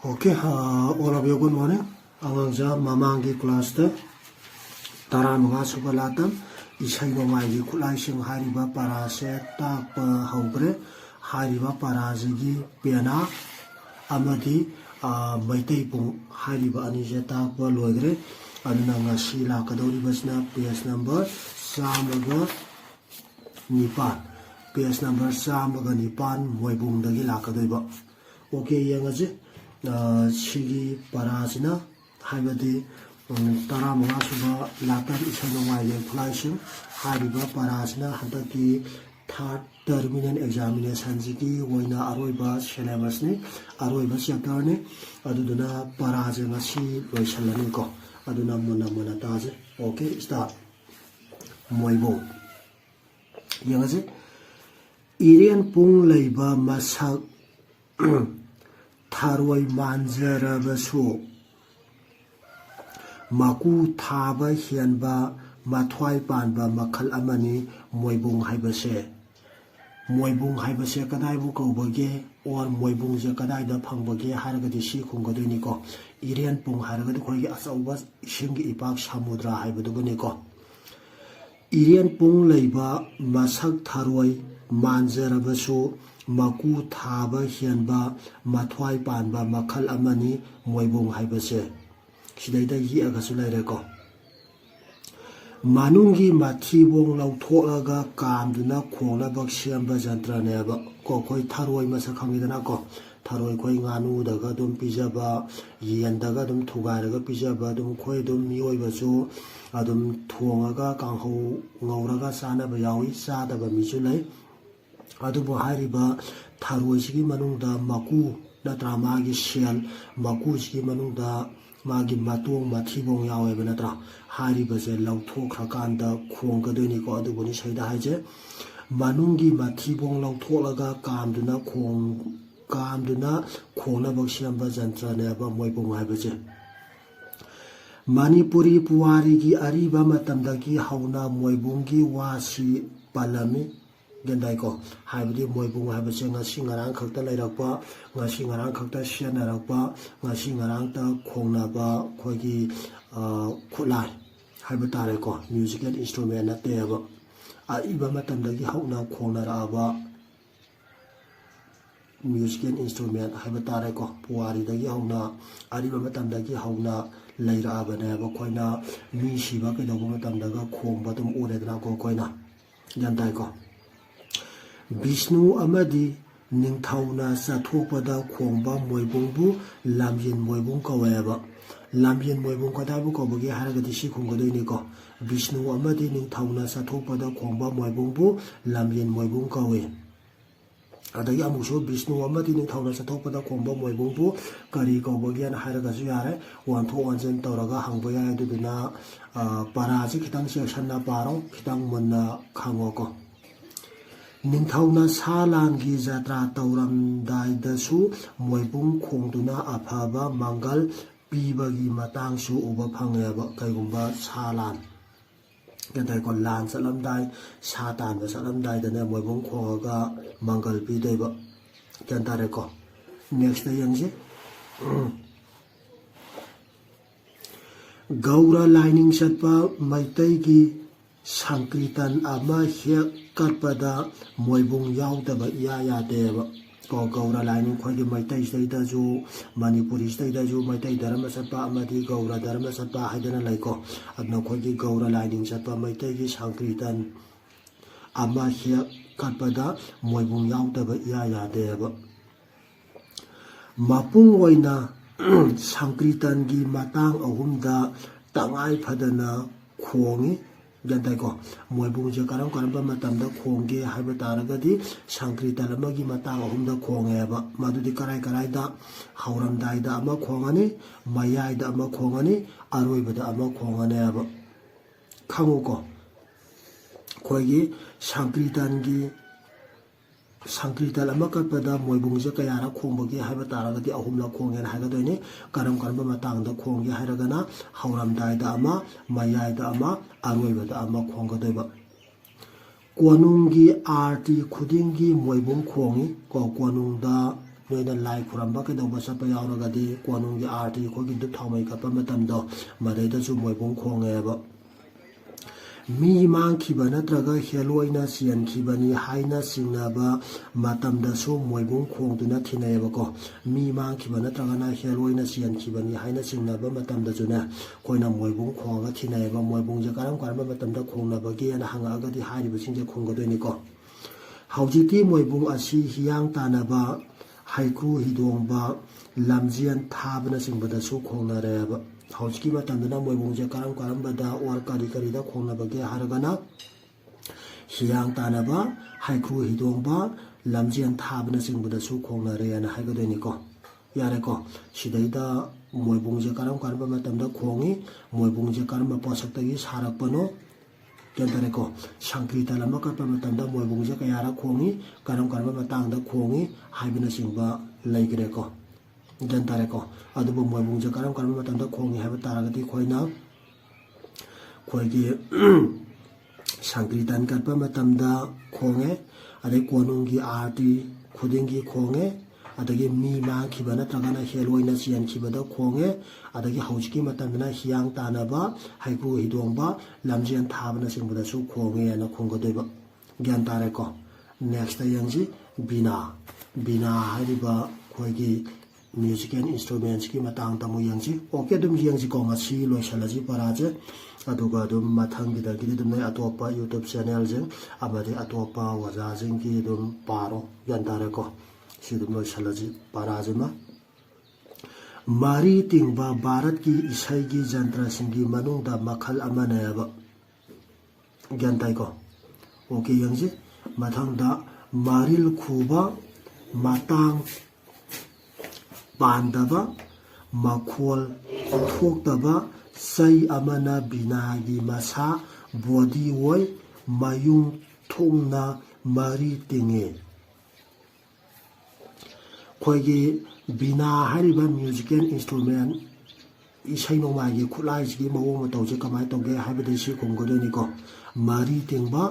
Okay, all of you good morning. Angangja mamangi class ta taramanga subalatam Ishei nongmaigi khutlaising hariba parase takpa haubre hariba parasigi pena amadi maitei pung hariba anije takpa loigre aduna ngasi lakadoribasna page number samaga nipan page number samaga nipan moibungdagi lakadoiba. Okay, yangaji Shigi Parasina, Hagadi, Taramanga Suba, Lakan Ishanawai, Flashing, Hariba Parasina, Hataki, third terminal examination, Ziki, Waina Aroiba, Shelabasni, Aroiba Shakarni, Aduna Parasina, Si, Vaishalaniko, Aduna Mona Monataze. Okay, start. Moibo Yangazi Irian Pung Labor Masak. Tharoi manjarabasu maku thaba hianba mathwai panba makhal amani moibung haibase kadai bu kaubage or moibung je kadai da phangbage haragadi si khunggadoi ko irian pung haragadi khoigi asauba ishingi ipak samudra haibadugani ko irian pung leiba masak tharoi manjarabasu Maku thaba hianba mathwai panba makhal amani moibung haibase sidaida yi agasu laireko manungi mathibong lauthoaga kamduna khongla bak siamba jantra ko khoi tharoi masa khangidana ko tharoi khoi nganu daga dum pijaba yen daga dum thugairaga pijaba dum khoi dum mioibasu adum thongaga kangho ngauraga sana ba yawi sa daga misu lai Adubo hariba tharoi sigi manungda maku natra magi shell maku sigi manungda magi matong mathibong yawe natra hariba se lauthok khakanda khonggadoni ko aduboni saida haije manungi mathibong lautholaga kamduna khongna baksiamba jantra ne ba moibong haibaje Manipuri puwari gi ariba matamdagi hauna moibungi wasi palami Gendai ko haibadi moibung haibase ngasi ngarang khakta lairakpa ngasi ngarang khakta sianarakpa ngasi ngarang ta khongnaba khoigi khulai haiba tare ko musical instrument na teba aiba matamdagi hauna khongnaraba musical instrument haiba tare ko puari dagi hauna ariba matamdagi hauna lairaba ne ba khoina mi siba ke dogo matamdaga khongba tum uredna ko koina Gendai ko Vishnu amadi ningthauna sathopada khongba moibungbu lamyin moibung kaweba lamyin moibung kadabu kobagi haragadi si khonggadoi ko Vishnu amadi ningthauna sathopada khongba moibungbu lamyin moibung kawe adagi amuso Vishnu amadi ningthauna sathopada khongba moibungbu kari kobagi an haragasu yare wantho wanjen tawraga hangba yae duduna paraji khitang section na paro khitang munna khangoko Ningthauna salangi jatra tauramdai dasu moibung khongduna afaba mangal pibagi matangsu uba phangeba kaigumba salan Gendai ko lan salamdai satan ba salamdai dane moibung khongaga mangal pideba Gendare ko next day yangje Gaura lining satpa maitai gi Sankritan ama hek katpada moibung yaudaba iya deba ko gaura lining khoigi maitai staida ju Manipuri staida ju maitai dharma satpa amadi gaura dharma satpa haidana laiko adna khoigi gaura lining satpa maitai gi Sankritan ama hek katpada moibung yaudaba iya deba mapung oina Sankritan gi matang ahumda tangai phadana khongi Gendai ko moibung je karam matamda khongge haiba taragadi Sankritan amagi matang ahumda khongeba madudi karai da hauramdai da ama khongani mayai da ama khongani aroiba da ama khongane aba khangu ko khoigi Sankritan ama katpada moibung je kayara khongbagi haiba taragadi ahumla khongen haigadoini karam matangda khongge hairagana hauramdai da ama mayai da ama aroiba da ama khonggadoiba Kwanungi arti khudingi moibung khongi ko kwanungda ꯅꯣꯏꯅ ꯂꯥꯏ ꯈꯨꯔꯝꯕ ꯀꯩꯗꯧꯕ ꯆꯠꯄ ꯌꯥꯎꯔꯒꯗꯤ ꯀꯣꯅꯨꯡꯒꯤ ꯑꯥꯔꯇꯤ ꯑꯩꯈꯣꯏꯒꯤ ꯗꯨꯛ ꯊꯥꯎꯃꯩ ꯀꯠꯄ ꯃꯇꯝꯗꯣ ꯃꯗꯩꯗꯁꯨ ꯃꯣꯏꯕꯨꯡ ꯈꯣꯡꯉꯦꯕ ꯃꯤ ꯃꯥꯡꯈꯤꯕ ꯅꯠꯇ꯭ꯔꯒ ꯍꯦꯂꯣꯏꯅ ꯆꯦꯟꯈꯤꯕꯅꯤ ꯍꯥꯏꯅ ꯆꯤꯡꯅꯕ ꯃꯇꯝꯗꯁꯨ ꯃꯣꯏꯕꯨꯡ ꯈꯣꯡꯗꯨꯅ ꯊꯤꯅꯩꯌꯦꯕꯀꯣ ꯃꯤ ꯃꯥꯡꯈꯤꯕ ꯅꯠꯇ꯭ꯔꯒꯅ ꯍꯦꯂꯣꯏꯅ ꯆꯦꯟꯈꯤꯕꯅꯤ ꯍꯥꯏꯅ ꯆꯤꯡꯅꯕ ꯃꯇꯝꯗꯁꯨꯅꯦ ꯑꯩꯈꯣꯏꯅ ꯃꯣꯏꯕꯨꯡ ꯈꯣꯡꯉꯒ ꯊꯤꯅꯩꯌꯦꯕ ꯃꯣꯏꯕꯨꯡꯁꯦ ꯀꯔꯝ ꯀꯔꯝꯕ ꯃꯇꯝꯗ ꯈꯣꯡꯅꯕꯒꯦꯅ ꯍꯪꯉꯛꯑꯒꯗꯤ ꯍꯥꯏꯔꯤꯕꯁꯤꯡꯁꯦ ꯈꯨꯝꯒꯗꯣꯏꯅꯤꯀꯣ ꯍꯧꯖꯤꯛꯇꯤ ꯃꯣꯏꯕꯨꯡ ꯑꯁꯤ ꯍꯤꯌꯥꯡ ꯇꯥꯟꯅꯕ ꯍꯩꯀ꯭ꯔꯨ ꯍꯤꯗꯣꯡꯕ ꯂꯝꯖꯦꯟ ꯊꯥꯕꯅꯆꯤꯡꯕꯗꯁꯨ ꯈꯣꯡꯅꯔꯦꯕ ꯍꯧꯖꯤꯛꯀꯤ ꯃꯇꯝꯗꯅ ꯃꯣꯏꯕꯨꯡꯁꯦ ꯀꯔꯝ ꯀꯔꯝꯕꯗ ꯑꯣꯔ ꯀꯔꯤ ꯀꯔꯤꯗ ꯈꯣꯡꯅꯕꯒꯦ ꯍꯥꯏꯔꯒꯅ ꯍꯤꯌꯥꯡ ꯇꯥꯟꯅꯕ ꯍꯩꯀ꯭ꯔꯨ ꯍꯤꯗꯣꯡꯕ ꯂꯝꯖꯦꯟ ꯊꯥꯕꯅꯆꯤꯡꯕꯗꯁꯨ ꯈꯣꯡꯅꯔꯦꯅ ꯍꯥꯏꯒꯗꯣꯏꯅꯤꯀꯣ ꯌꯥꯔꯦꯀꯣ ꯁꯤꯗꯩꯗ ꯃꯣꯏꯕꯨꯡꯁꯦ ꯀꯔꯝ ꯀꯔꯝꯕ ꯃꯇꯝꯗ ꯈꯣꯡꯉꯤ ꯃꯣꯏꯕꯨꯡꯁꯦ ꯀꯔꯝꯕ ꯄꯣꯠꯁꯛꯇꯒꯤ ꯁꯥꯔꯛꯄꯅꯣ ꯒ꯭ꯌꯥꯟ ꯇꯥꯔꯦꯀꯣ ꯁꯪꯀ꯭ꯔꯤꯇꯟ ꯑꯃ ꯀꯠꯄ ꯃꯇꯝꯗ ꯃꯣꯏꯕꯨꯡꯁꯦ ꯀꯌꯥꯔꯛ ꯈꯣꯡꯉꯤ ꯀꯔꯝ ꯀꯔꯝꯕ ꯃꯇꯥꯡꯗ ꯈꯣꯡꯉꯤ ꯍꯥꯏꯕꯅꯆꯤꯡꯕ ꯂꯩꯈ꯭ꯔꯦꯀꯣ ꯒ꯭ꯌꯥꯟ ꯇꯥꯔꯦꯀꯣ ꯑꯗꯨꯕꯨ ꯃꯣꯏꯕꯨꯡꯁꯦ ꯀꯔꯝ ꯀꯔꯝꯕ ꯃꯇꯝꯗ ꯈꯣꯡꯉꯤ ꯍꯥꯏꯕ ꯇꯥꯔꯒꯗꯤ ꯑꯩꯈꯣꯏꯒꯤ ꯁꯪꯀ꯭ꯔꯤꯇꯟ ꯀꯠꯄ ꯃꯇꯝꯗ ꯈꯣꯡꯉꯦ ꯑꯗꯩ ꯀꯣꯅꯨꯡꯒꯤ ꯑꯥꯔꯇꯤ ꯈꯨꯗꯤꯡꯒꯤ ꯈꯣꯡꯉꯦ ꯑꯗꯒꯤ ꯃꯤ ꯃꯥꯡꯈꯤꯕ ꯅꯠꯇ꯭ꯔꯒꯅ ꯍꯦꯂꯣꯏꯅ ꯆꯦꯟꯈꯤꯕꯗ ꯈꯣꯡꯉꯦ ꯑꯗꯒꯤ ꯍꯧꯖꯤꯛꯀꯤ ꯃꯇꯝꯗꯅ ꯍꯤꯌꯥꯡ ꯇꯥꯟꯅꯕ ꯍꯩꯀ꯭ꯔꯨ ꯍꯤꯗꯣꯡꯕ ꯂꯝꯖꯦꯟ ꯊꯥꯕꯅꯆꯤꯡꯕꯗꯁꯨ ꯈꯣꯡꯉꯦꯅ ꯈꯨꯝꯒꯗꯣꯏꯕ ꯒ꯭ꯌꯥꯟ ꯇꯥꯔꯦꯀꯣ ꯅꯦꯛꯁꯇ ꯌꯦꯡꯁꯤ ꯕꯤꯅꯥ ꯕꯤꯅꯥ ꯍꯥꯏꯔꯤꯕ ꯑꯩꯈꯣꯏꯒꯤ ꯃ꯭ꯌꯨꯖꯤꯀꯦꯜ ꯏꯟꯁꯇ꯭ꯔꯨꯃꯦꯟꯁꯀꯤ ꯃꯇꯥꯡꯗ ꯑꯃꯨꯛ ꯌꯦꯡꯁꯤ ꯑꯣꯀꯦ ꯑꯗꯨꯝ ꯌꯦꯡꯁꯤꯀꯣ ꯉꯁꯤ ꯂꯣꯏꯁꯤꯜꯂꯁꯤ ꯄꯔꯥꯁꯦ ꯑꯗꯨꯒ ꯑꯗꯨꯝ ꯃꯊꯪꯒꯤꯗꯒꯤꯗꯤ ꯑꯗꯨꯝ ꯅꯣꯏ ꯑꯇꯣꯞꯄ ꯌꯨꯇꯨꯕ ꯆꯦꯅꯦꯜꯁꯤꯡ ꯑꯃꯗꯤ ꯑꯇꯣꯞꯄ ꯑꯣꯖꯥꯁꯤꯡꯒꯤ ꯑꯗꯨꯝ ꯄꯥꯔꯣ ꯒ꯭ꯌꯥꯟ ꯇꯥꯔꯦꯀꯣ ꯁꯤ ꯑꯗꯨꯝ ꯂꯣꯏꯁꯤꯜꯂꯁꯤ ꯄꯔꯥꯁꯤꯃ ꯃꯔꯤ ꯇꯤꯡꯕ ꯚꯥꯔꯠꯀꯤ ꯏꯁꯩꯒꯤ ꯖꯟꯇ꯭ꯔꯁꯤꯡꯒꯤ ꯃꯅꯨꯡꯗ ꯃꯈꯜ ꯑꯃꯅꯦꯕ ꯒ꯭ꯌꯥꯟ ꯇꯥꯏꯀꯣ ꯑꯣꯀꯦ ꯌꯦꯡꯁꯤ ꯃꯊꯪꯗ ꯃꯔꯤꯜ ꯈꯨꯕ ꯃꯇꯥꯡ ꯄꯥꯟꯗꯕ ꯃꯈꯣꯜ ꯊꯣꯛꯇꯕ ꯆꯩ ꯑꯃꯅ ꯕꯤꯅꯥꯒꯤ ꯃꯁꯥ ꯕꯣꯗꯤ ꯑꯣꯏ ꯃꯌꯨꯡ ꯊꯨꯡꯅ ꯃꯔꯤ ꯇꯤꯡꯉꯤ ꯑꯩꯈꯣꯏꯒꯤ ꯕꯤꯅꯥ ꯍꯥꯏꯔꯤꯕ ꯃ꯭ꯌꯨꯖꯤꯀꯦꯜ ꯏꯟꯁꯇ꯭ꯔꯨꯃꯦꯟ ꯏꯁꯩ ꯅꯣꯡꯃꯥꯏꯒꯤ ꯈꯨꯠꯂꯥꯏꯁꯤꯒꯤ ꯃꯑꯣꯡ ꯃꯇꯧꯁꯦ ꯀꯃꯥꯏꯅ ꯇꯧꯒꯦ ꯍꯥꯏꯕꯗꯤ ꯁꯤ ꯈꯨꯝꯒꯗꯣꯏꯅꯤꯀꯣ ꯃꯔꯤ ꯇꯤꯡꯕ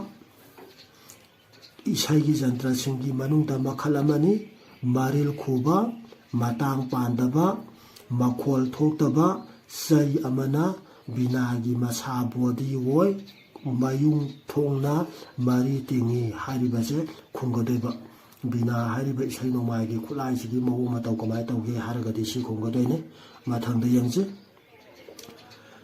ꯏꯁꯩꯒꯤ ꯖꯟꯇ꯭ꯔꯁꯤꯡꯒꯤ ꯃꯅꯨꯡꯗ ꯃꯈꯜ ꯑꯃꯅꯤ ꯃꯔꯤꯜ ꯈꯨꯕ ꯃꯇꯥꯡ ꯄꯥꯟꯗꯕ ꯃꯈꯣꯜ ꯊꯣꯛꯇꯕ ꯆꯩ ꯑꯃꯅ ꯕꯤꯅꯥꯒꯤ ꯃꯁꯥ ꯕꯣꯗꯤ ꯑꯣꯏ ꯃꯌꯨꯡ ꯊꯣꯡꯅ ꯃꯔꯤ ꯇꯤꯡꯉꯤ ꯍꯥꯏꯔꯤꯕꯁꯦ ꯈꯨꯝꯒꯗꯣꯏꯕ ꯕꯤꯅꯥ ꯍꯥꯏꯔꯤꯕ ꯏꯁꯩ ꯅꯣꯡꯃꯥꯏꯒꯤ ꯈꯨꯠꯂꯥꯏꯁꯤꯒꯤ ꯃꯑꯣꯡ ꯃꯇꯧ ꯀꯃꯥꯏꯅ ꯇꯧꯒꯦ ꯍꯥꯏꯔꯒꯗꯤ ꯁꯤ ꯈꯨꯝꯒꯗꯣꯏꯅꯤ ꯃꯊꯪꯗ ꯌꯦꯡꯁꯤ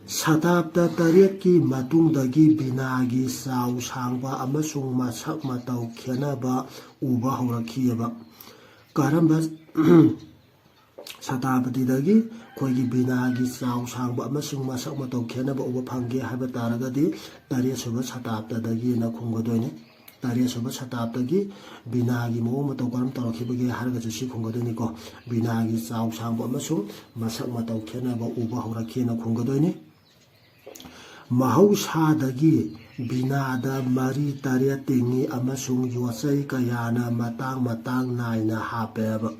ꯁꯇꯥꯞꯇ 8ꯀꯤ ꯃꯇꯨꯡꯗꯒꯤ ꯕꯤꯅꯥꯒꯤ ꯆꯥꯎ ꯁꯥꯡꯕ ꯑꯃꯁꯨꯡ ꯃꯁꯛ ꯃꯇꯧ ꯈꯦꯠꯅꯕ ꯎꯕ ꯍꯧꯔꯛꯈꯤꯑꯕ ꯀꯔꯝꯕ ꯁꯇꯥꯞꯇꯤꯗꯒꯤ ꯑꯩꯈꯣꯏꯒꯤ ꯕꯤꯅꯥꯒꯤ ꯆꯥꯎ ꯁꯥꯡꯕ ꯑꯃꯁꯨꯡ ꯃꯁꯛ ꯃꯇꯧ ꯈꯦꯠꯅꯕ ꯎꯕ ꯐꯪꯒꯦ ꯍꯥꯏꯕ ꯇꯥꯔꯒꯗꯤ 8ꯁꯨꯕ ꯁꯇꯥꯞꯇꯗꯒꯤꯅ ꯈꯨꯝꯒꯗꯣꯏꯅꯤ 8ꯁꯨꯕ ꯁꯇꯥꯞꯇꯒꯤ ꯕꯤꯅꯥꯒꯤ ꯃꯑꯣꯡ ꯃꯇꯧ ꯀꯔꯝ ꯇꯧꯔꯛꯈꯤꯕꯒꯦ ꯍꯥꯏꯔꯒꯁꯨ ꯁꯤ ꯈꯨꯝꯒꯗꯣꯏꯅꯤꯀꯣ ꯕꯤꯅꯥꯒꯤ ꯆꯥꯎ ꯁꯥꯡꯕ ꯑꯃꯁꯨꯡ ꯃꯁꯛ ꯃꯇꯧ ꯈꯦꯠꯅꯕ ꯎꯕ ꯍꯧꯔꯛꯈꯤꯅ ꯈꯨꯝꯒꯗꯣꯏꯅꯤ ꯃꯍꯧꯁꯥꯗꯒꯤ ꯕꯤꯅꯥꯗ ꯃꯔꯤ 8 ꯇꯤꯡꯉꯤ ꯑꯃꯁꯨꯡ ꯌꯣꯠꯆꯩ ꯀꯌꯥꯅ ꯃꯇꯥꯡ ꯅꯥꯏꯅ ꯍꯥꯞꯄꯦꯕ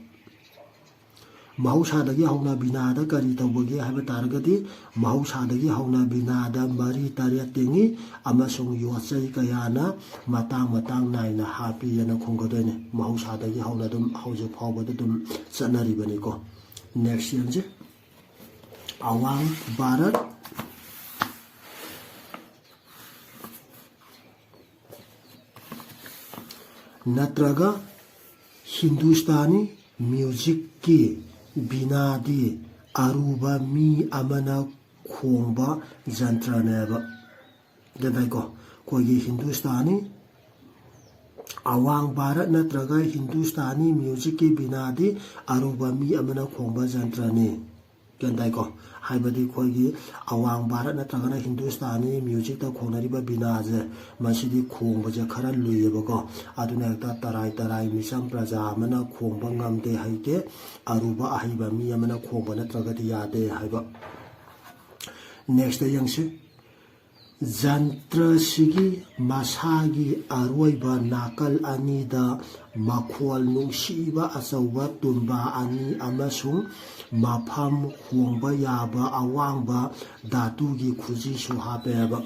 ꯃꯍꯧꯁꯥꯗꯒꯤ ꯍꯧꯅ ꯕꯤꯅꯥꯗ ꯀꯔꯤ ꯇꯧꯕꯒꯦ ꯍꯥꯏꯕ ꯇꯥꯔꯒꯗꯤ ꯃꯍꯧꯁꯥꯗꯒꯤ ꯍꯧꯅ ꯕꯤꯅꯥꯗ ꯃꯔꯤ 8 ꯇꯤꯡꯉꯤ ꯑꯃꯁꯨꯡ ꯌꯣꯠꯆꯩ ꯀꯌꯥꯅ ꯃꯇꯥꯡ ꯅꯥꯏꯅ ꯍꯥꯞꯄꯤꯑꯅ ꯈꯨꯝꯒꯗꯣꯏꯅꯤ ꯃꯍꯧꯁꯥꯗꯒꯤ ꯍꯧꯅ ꯑꯗꯨꯝ ꯍꯧꯖꯤꯛ ꯐꯥꯎꯕꯗ ꯑꯗꯨꯝ ꯆꯠꯅꯔꯤꯕꯅꯤꯀꯣ ꯅꯦꯛꯁ ꯌꯦꯡꯁꯤ ꯑꯋꯥꯡ ꯚꯥꯔꯠ ꯅꯠꯇ꯭ꯔꯒ ꯍꯤꯟꯗꯨꯁꯇꯥꯅꯤ ꯃ꯭ꯌꯨꯖꯤꯛꯀꯤ ꯕꯤꯅꯥꯗꯤ ꯑꯔꯨꯕ ꯃꯤ ꯑꯃꯅ ꯈꯣꯡꯕ ꯖꯟꯇ꯭ꯔꯅꯦꯕ ꯒ꯭ꯌꯥꯟ ꯇꯥꯏꯀꯣ ꯑꯩꯈꯣꯏꯒꯤ ꯍꯤꯟꯗꯨꯁꯇꯥꯅꯤ ꯑꯋꯥꯡ ꯚꯥꯔꯠ ꯅꯠꯇ꯭ꯔꯒ ꯍꯤꯟꯗꯨꯁꯇꯥꯅꯤ ꯃ꯭ꯌꯨꯖꯤꯛꯀꯤ ꯕꯤꯅꯥꯗꯤ ꯑꯔꯨꯕ ꯃꯤ ꯑꯃꯅ ꯈꯣꯡꯕ ꯖꯟꯇ꯭ꯔꯅꯤ ꯒ꯭ꯌꯥꯟ ꯇꯥꯏꯀꯣ ꯍꯥꯏꯕꯗꯤ ꯑꯩꯈꯣꯏꯒꯤ ꯑꯋꯥꯡ ꯚꯥꯔꯠ ꯅꯠꯇ꯭ꯔꯒꯅ ꯍꯤꯟꯗꯨꯁꯇꯥꯅꯤ ꯃ꯭ꯌꯨꯖꯤꯛꯇ ꯈꯣꯡꯅꯔꯤꯕ ꯕꯤꯅꯥꯁꯦ ꯃꯁꯤꯗꯤ ꯈꯣꯡꯕꯁꯦ ꯈꯔ ꯂꯨꯏꯌꯦꯕꯀꯣ ꯑꯗꯨꯅ ꯍꯦꯛꯇ ꯇꯔꯥꯏ ꯃꯤꯆꯝ ꯄ꯭ꯔꯖꯥ ꯑꯃꯅ ꯈꯣꯡꯕ ꯉꯝꯗꯦ ꯍꯩꯇꯦ ꯑꯔꯨꯕ ꯑꯍꯩꯕ ꯃꯤ ꯑꯃꯅ ꯈꯣꯡꯕ ꯅꯠꯇ꯭ꯔꯒꯗꯤ ꯌꯥꯗꯦ ꯍꯥꯏꯕ ꯅꯦꯛꯁꯇ ꯌꯦꯡꯁꯤ ꯖꯟꯇ꯭ꯔꯁꯤꯒꯤ ꯃꯁꯥꯒꯤ ꯑꯔꯣꯏꯕ ꯅꯥꯀꯜ ꯑꯅꯤꯗ ꯃꯈꯣꯜ ꯅꯨꯡꯁꯤꯕ ꯑꯆꯧꯕ ꯇꯨꯝꯕꯥ ꯑꯅꯤ ꯑꯃꯁꯨꯡ ꯃꯐꯝ ꯍꯣꯡꯕ ꯌꯥꯕ ꯑꯋꯥꯡꯕ ꯙꯥꯇꯨꯒꯤ ꯈꯨꯖꯤꯁꯨ ꯍꯥꯞꯄꯦꯕ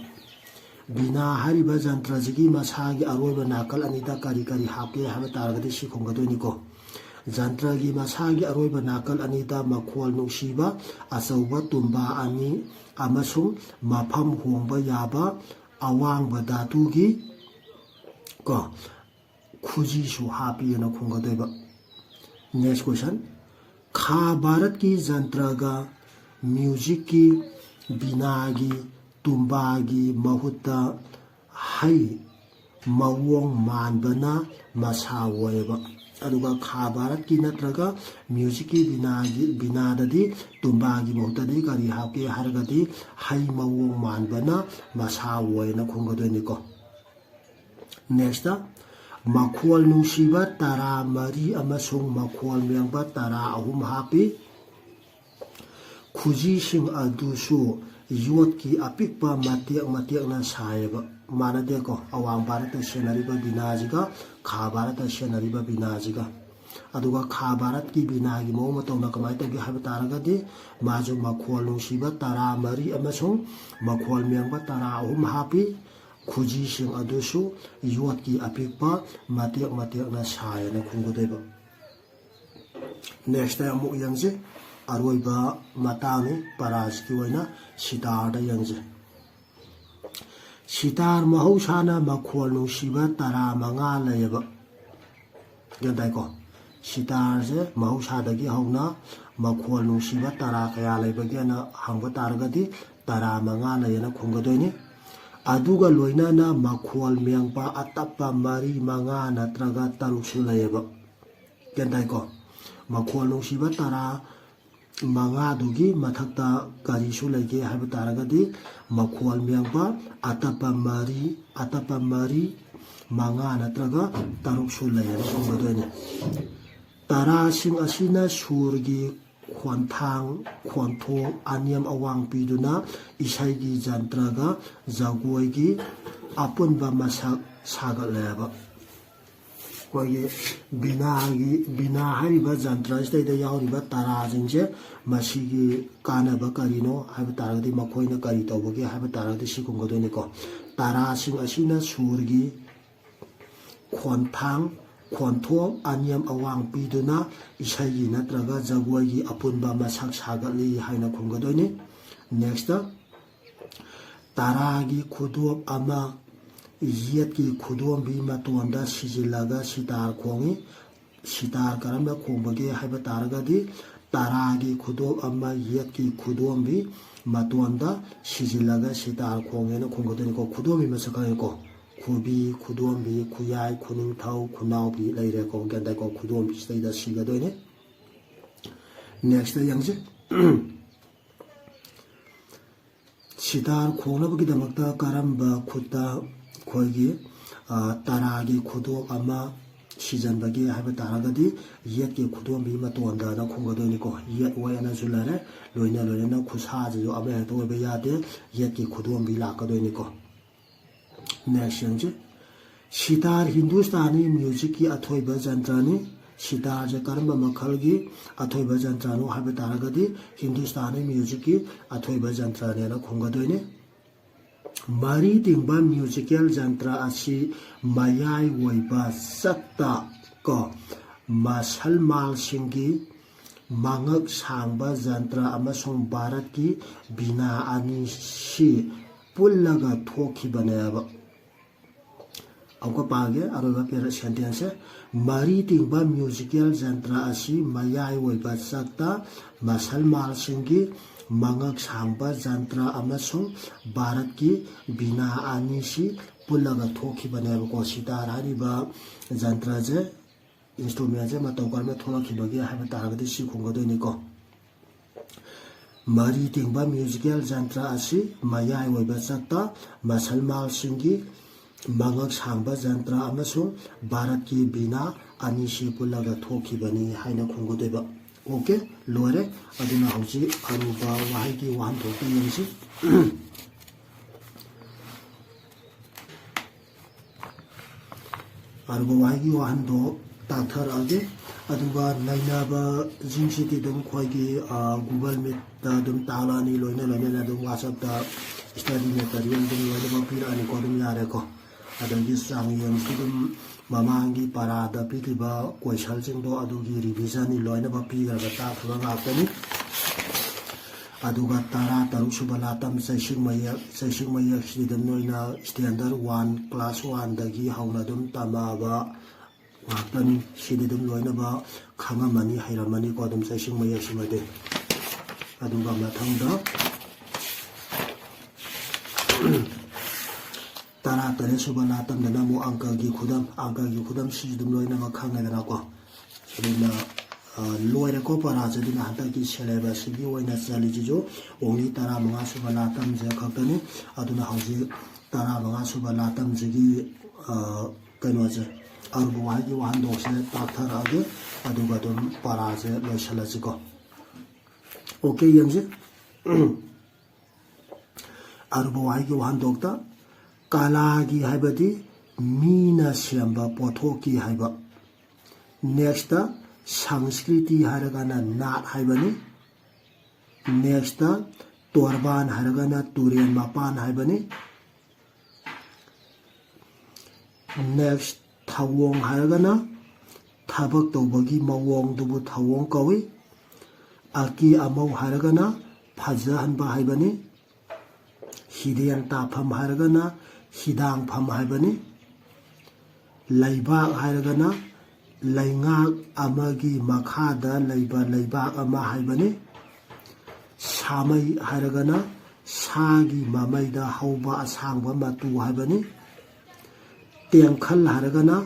ꯕꯤꯅꯥ ꯍꯥꯏꯔꯤꯕ ꯖꯟꯇ꯭ꯔꯁꯤꯒꯤ ꯃꯁꯥꯒꯤ ꯑꯔꯣꯏꯕ ꯅꯥꯀꯜ ꯑꯅꯤꯗ ꯀꯔꯤ ꯍꯥꯞꯀꯦ ꯍꯥꯏꯕ ꯇꯥꯔꯒꯗꯤ ꯁꯤ ꯈꯨꯝꯒꯗꯣꯏꯅꯤꯀꯣ jantragi masagi aroiba nakal anida makhwal nungsiba achauba tumba ani amasung mafam hongba yaba awangba dhatugi ko khuji su hapi na khungadoiba. Next question. Kha Bharat ki jantraga music ki binagi tumbagi mahutta hai mawong manbana masa woiba. Aduga Kha Bharat ki natraga music ki binadadi tumbagi mahutta di kari hapke hargadi hai mawong manbana masa woina khungadoini ko. Next. Makhwal nungsiba tara mari amasung makhwal miyangba tara ahum hapi khuji sing adusu yot ki apikpa matiak na sayaba manade ko awang Bharat senariba binajiga Kha Bharat senariba binajiga aduga Kha Bharat ki binagi mo matona kamai tagi haba taragadi maju makhwal nungsiba tara mari amasung makhwal miyangba tara ahum hapi khuji sing adusu yot ki apikpa matiak na sayana khungudoiba. Next time amu yangje aroiba matani paras ki oina sitar da yangje. Sitar mahausana makhwal nungsiba tara manga layaba. Gandai ko sitar je mahausadagi hauna makhwal nungsiba tara kaya laybagi ana hangba taragadi tara manga layana khungudoini. Aduga loinana makhwal miyangpa atapa mari manga natraga taruksu layaba. Gandai ko makhwal nungsiba tara manga dugi mathakta karisu layge haiba taragadi makhwal miyangpa atapa mari manga natraga taruksu layaba khungadoini. Tara sing asina surgi khwanthang khwanthong aniam awang piduna isaigi jantraga jagoigi apunba masak sagaleba kogi bina hariba jantra staida yauriba tara jingje masigi kanaba karino haiba taragadi makhoina kari tawbagi haiba taragadi sikungadoini ko. Tara sing asina surgi khwanthang khwanthong aniam awang piduna isaigi natraga jagoigi apunba masak sagali haina khungadoini. Next. Taragi khudop ama yet ki khudom bi matonda sijilaga sitar khongi sitar karamna khongbage haiba taragadi taragi khudop ama yet ki khudom bi matonda sijilaga sitar khongena khungadoini ko. Khudomi masakay ko khubi khudombi khuyai khuning thau khunaubi laire ko gandai ko khudombi staida sigadoine. Next yangje sitar khonabagi damakta karamba khutta khoigi taragi khudom ama sijanbagi haiba taragadi yet ki khudombi matonda na khungadoini ko. Yet wayana julare loina na khusa jo ama to be yade yet ki khudombi lakadoini ko. Next yangje sitar Hindustani music ki athoiba jantrani sitar je karamba makhalgi athoiba jantrano haiba taragadi Hindustani music ki athoiba jantrani na khungadoine. Mari tingba musical jantra asi mayai woiba sakta ko masal mal singi mangak sangba jantra amasung Bharat ki bina ani si pullaga thokhibaneba. Auka page aroba pera sentence mari tingba musical jantra asi mayai woiba sakta masal mal singi mangak sangba jantra amasung Bharat ki bina ani si pullaga thokhibaneba ko. Sitar hariba jantra je instrument je matawkarme tholakhibagi haiba taragadi si khungadoini ko. Mari tingba musical jantra asi mayai woiba sakta masal mal singi mangak sangba jantra amasung Bharat ki bina ani si pullaga thokhibani haina khungadoiba. Okay, loire aduna hauji aruba wahai ki wahan thokta yangsi. Aruba wahai ki wahan do takthar age aduga nainaba jingsiti dum khoigi Google Meet da dum talani loina dum WhatsApp da study material dum loina ba pira ani ko dum yare ko adagi sang yang dum mamangi parada piliba question jingdo adugi revision ni loinaba pigaraga takhaba ngakani aduga tara taruk suba latam saising maya sidam noina standard 1 class 1 dagi hauna dum tamaba ngakani sidam loinaba khangamani hairamani ko dum saising maya simade aduga mathangda tara tare suba latam dana mo angka gi khudam sidam loinaba khangedana ko adina loira ko para jadina hata ki syllabus gi oina chali jo only tara manga suba latam je khaktani aduna hauji tara manga suba latam je gi kaino je arbu wa gi wan do se takthara ge aduga dum para je loisala ji ko okay yamje arbu wa gi wan dokta kala gi haibati mina syamba pothoki haiba next Sanskriti haragana nat haibani next torban haragana turian mapan haibani next thawong haragana thabak tawbagi mawong dubu thawong kawi aki amau haragana phajahan ba haibani hidian tapham haragana hidang pham haibani laibak haragana laingak amagi makhada laiba laibak ama haibani samai haragana sagi mamaida hauba asangba matu haibani tengkhal haragana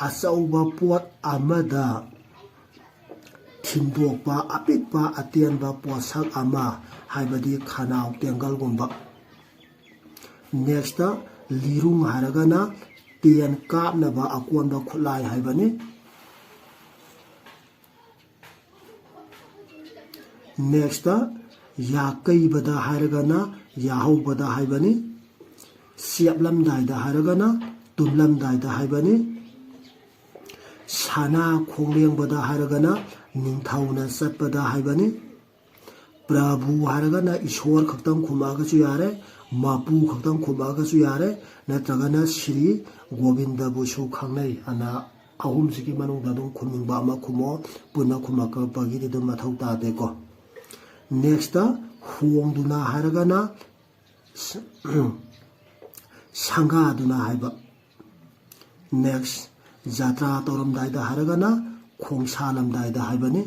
asauba pot amada thindokpa apikpa atianba posak ama haibadi khanau tengal gomba next lirung haragana tian kapnaba akonda khulai haibani next ya kai bada haragana ya hau bada haibani siaplam dai da haragana tumlam dai da haibani sana khongleng bada haragana ningthauna satpada haibani prabhu haragana ishwar khaktang khumaga chu yare mapu khaktang khumaga chu yare natragana shri govinda bu su khangnai ana ahum sigi manung da dum khumingba ama khumo punna khumaka pagi de mathau ta de ko next huong duna haragana sanga duna haiba next jatra toram dai da haragana khongsalam dai da haibani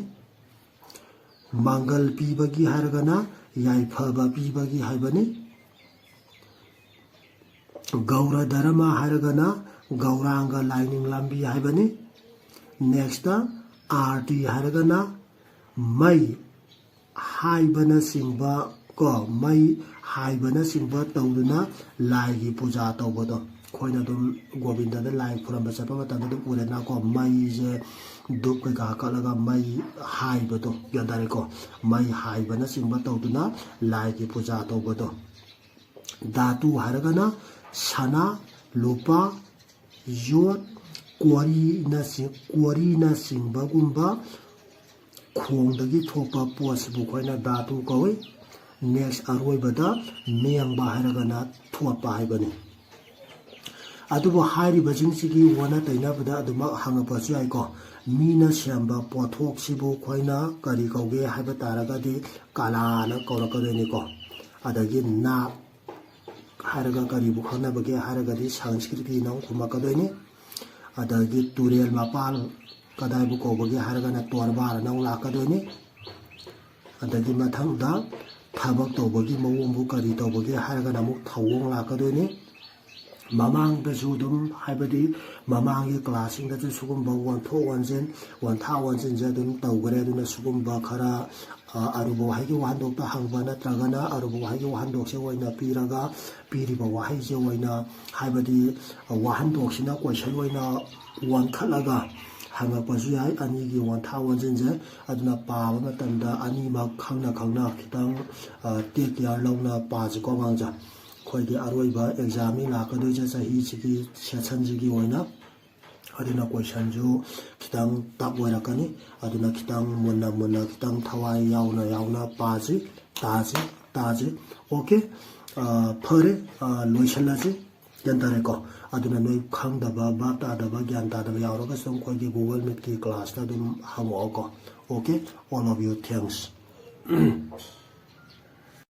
mangal pibagi haragana yaifaba pibagi haibani gaura dharma haragana gauranga lining lambi haibani next arti haragana mai haibana singba ko mai haibana singba tawduna lai gi puja tawbodo khoina dum govinda da lai phuram ba chapa ta dum urena ko mai je dup ka kalaga mai haibodo yadare ko mai haibana singba tawduna lai gi puja tawbodo datu haragana sana lupa yot kwari na singba gumba khongdagi thopa posbu khoina datu kawai next aroibada meyangba haragana thopa haibani adubo hairi bajingsi wana tainabada aduma hangapa chu ai ko mina syamba pothok sibu khoina kari kauge haiba taragadi kala na kaurakadeni ko adagi na haraga kari bu khana bage haragadi sanskriti nang khumakadeni adagi turel mapal kadai bu ko bage haragana torbar nang lakadeni adagi mathangda thabak tawbagi mawong bu kari tawbagi haragana muk thawong lakadeni mamang da judum haibadi mamang gi classing da sugumba wan tho wanjen wan tha wanjen jadum tawgare duna sugumba khara arubo haigi wan dok ta hangba na tragana arubo haigi wan dok se waina piraga piriba wahai je waina haibadi wan dok sina question waina wan khalaga hanga pasu yai ani gi wan tha wanjen je aduna pa ba tanda ani ma khangna khitang take yar lawna pa ji ko mangja khoidi aroiba exam ni lakadoi ja sahi chigi session jigi oina aduna question ju kitang tap warakani aduna kitang monna kitang thawai yauna taji okay phare loishala ji gyan tareko aduna noi khangdaba bap tadaba gyan tadaba yauraga som khoigi Google Meet ki class ta dum hamo ko. Okay, all of you, thanks.